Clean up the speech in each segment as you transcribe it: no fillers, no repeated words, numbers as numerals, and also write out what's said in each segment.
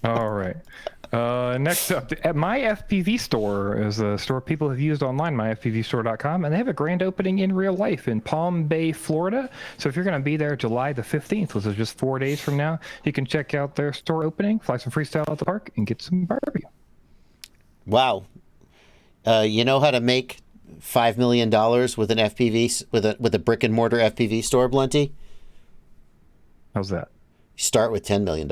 All right. Next up, at My FPV Store is a store people have used online, myfpvstore.com, and they have a grand opening in real life in Palm Bay, Florida. So if you're going to be there July the 15th, which is just 4 days from now, you can check out their store opening, fly some freestyle at the park, and get some barbecue. Wow. You know how to make $5 million with an FPV with a brick and mortar FPV store, Blunty? How's that? You start with $10 million.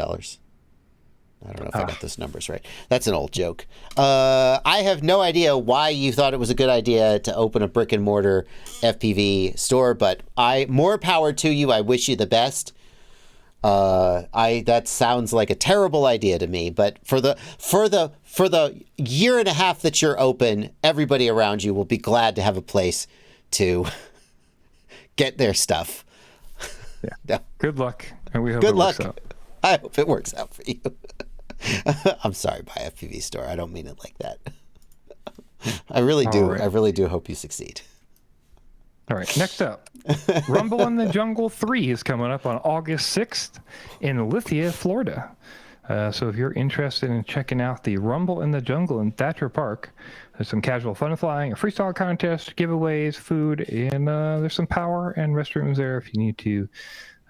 I don't know if I got those numbers right. That's an old joke. I have no idea why you thought it was a good idea to open a brick and mortar FPV store, but more power to you. I wish you the best. That sounds like a terrible idea to me, but for the year and a half that you're open, everybody around you will be glad to have a place to get their stuff. Yeah. No. Good luck, and we hope Good it luck. works out. I hope it works out for you. I'm sorry, by FPV store. I don't mean it like that. I really do. Right. I really do hope you succeed. All right, next up, Rumble in the Jungle 3 is coming up on August 6th in Lithia, Florida. So if you're interested in checking out the Rumble in the Jungle in Thatcher Park, there's some casual fun flying, a freestyle contest, giveaways, food, and there's some power and restrooms there if you need to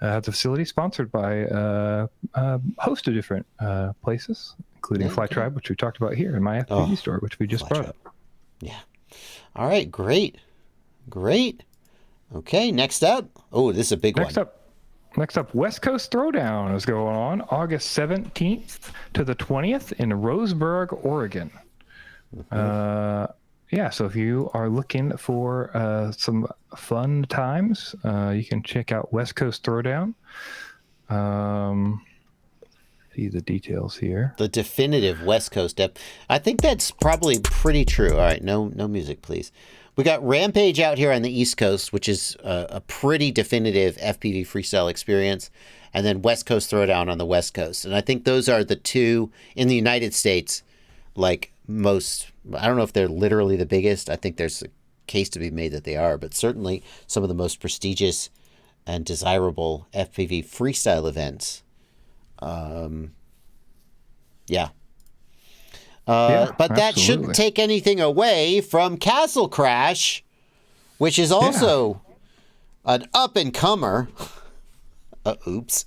have the facility sponsored by a host of different places, including Fly Tribe, which we talked about here, and My FPV Store, which we just brought up. Yeah. All right, great. Okay, next up. Oh, this is a big one. Next up, West Coast Throwdown is going on August 17th to the 20th in Roseburg, Oregon. Yeah, so if you are looking for some fun times, you can check out West Coast Throwdown. See the details here. The definitive West Coast step. I think that's probably pretty true. All right, no music, please. We got Rampage out here on the East Coast, which is a pretty definitive FPV freestyle experience, and then West Coast Throwdown on the West Coast. And I think those are the two in the United States, like most. I don't know if they're literally the biggest. I think there's a case to be made that they are, but certainly some of the most prestigious and desirable FPV freestyle events. Yeah. But that shouldn't take anything away from Castle Crash, which is also an up-and-comer. Oops.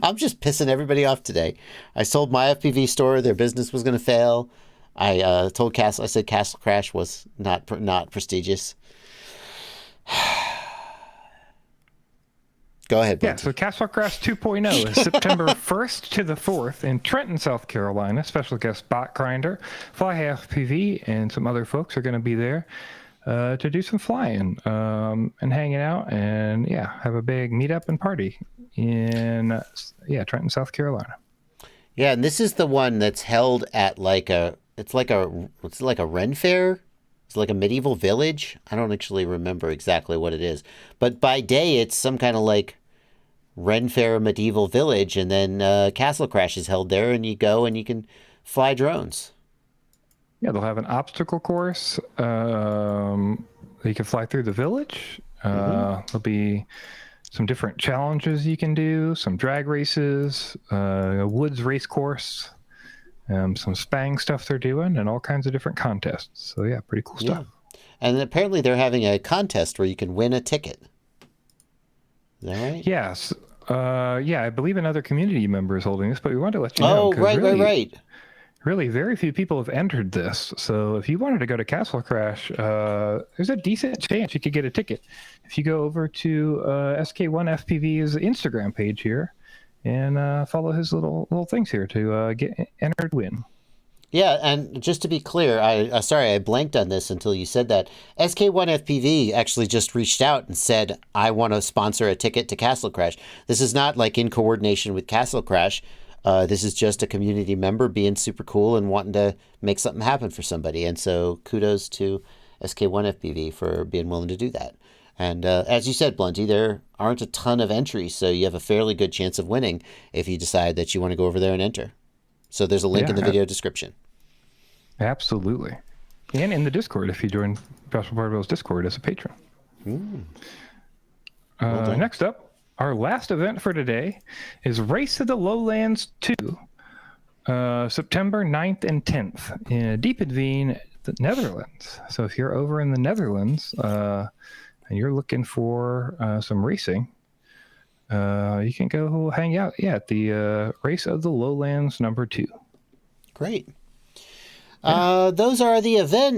I'm just pissing everybody off today. I sold my FPV store. Their business was going to fail. I said Castle Crash was not prestigious. Go ahead, Blunty. Yeah, so Castle Crash 2.0 is September 1st to the 4th in Trenton, South Carolina. Special guest Bot Grinder, Fly FPV, and some other folks are going to be there to do some flying and hanging out and, have a big meetup and party in, Trenton, South Carolina. Yeah, and this is the one that's held at it's like a Ren Fair. It's like a medieval village. I don't actually remember exactly what it is. But by day, it's some kind of like Ren Fair medieval village. And then Castle Crash is held there. And you go and you can fly drones. Yeah, they'll have an obstacle course. You can fly through the village. There'll be some different challenges you can do. Some drag races, a woods race course. Some Spang stuff they're doing, and all kinds of different contests. So yeah, pretty cool stuff. Yeah. And apparently they're having a contest where you can win a ticket. Is that right? Yes. I believe another community member is holding this, but we wanted to let you know. Oh, right. Really, very few people have entered this. So if you wanted to go to Castle Crash, there's a decent chance you could get a ticket. If you go over to SK1 FPV's Instagram page here, and follow his little things here to get entered win. Yeah, and just to be clear, I blanked on this until you said that. SK1 FPV actually just reached out and said, I want to sponsor a ticket to Castle Crash. This is not like in coordination with Castle Crash. This is just a community member being super cool and wanting to make something happen for somebody. And so kudos to SK1 FPV for being willing to do that. And as you said, Blunty, there aren't a ton of entries, so you have a fairly good chance of winning if you decide that you want to go over there and enter. So there's a link in the video description. Absolutely. And in the Discord, if you join Joshua Barbell's Discord as a patron. Well next up, our last event for today is Race to the Lowlands 2, September 9th and 10th in Diepenveen, the Netherlands. So if you're over in the Netherlands and you're looking for some racing, you can go hang out at the Race of the Lowlands number 2. Great. Those are the events.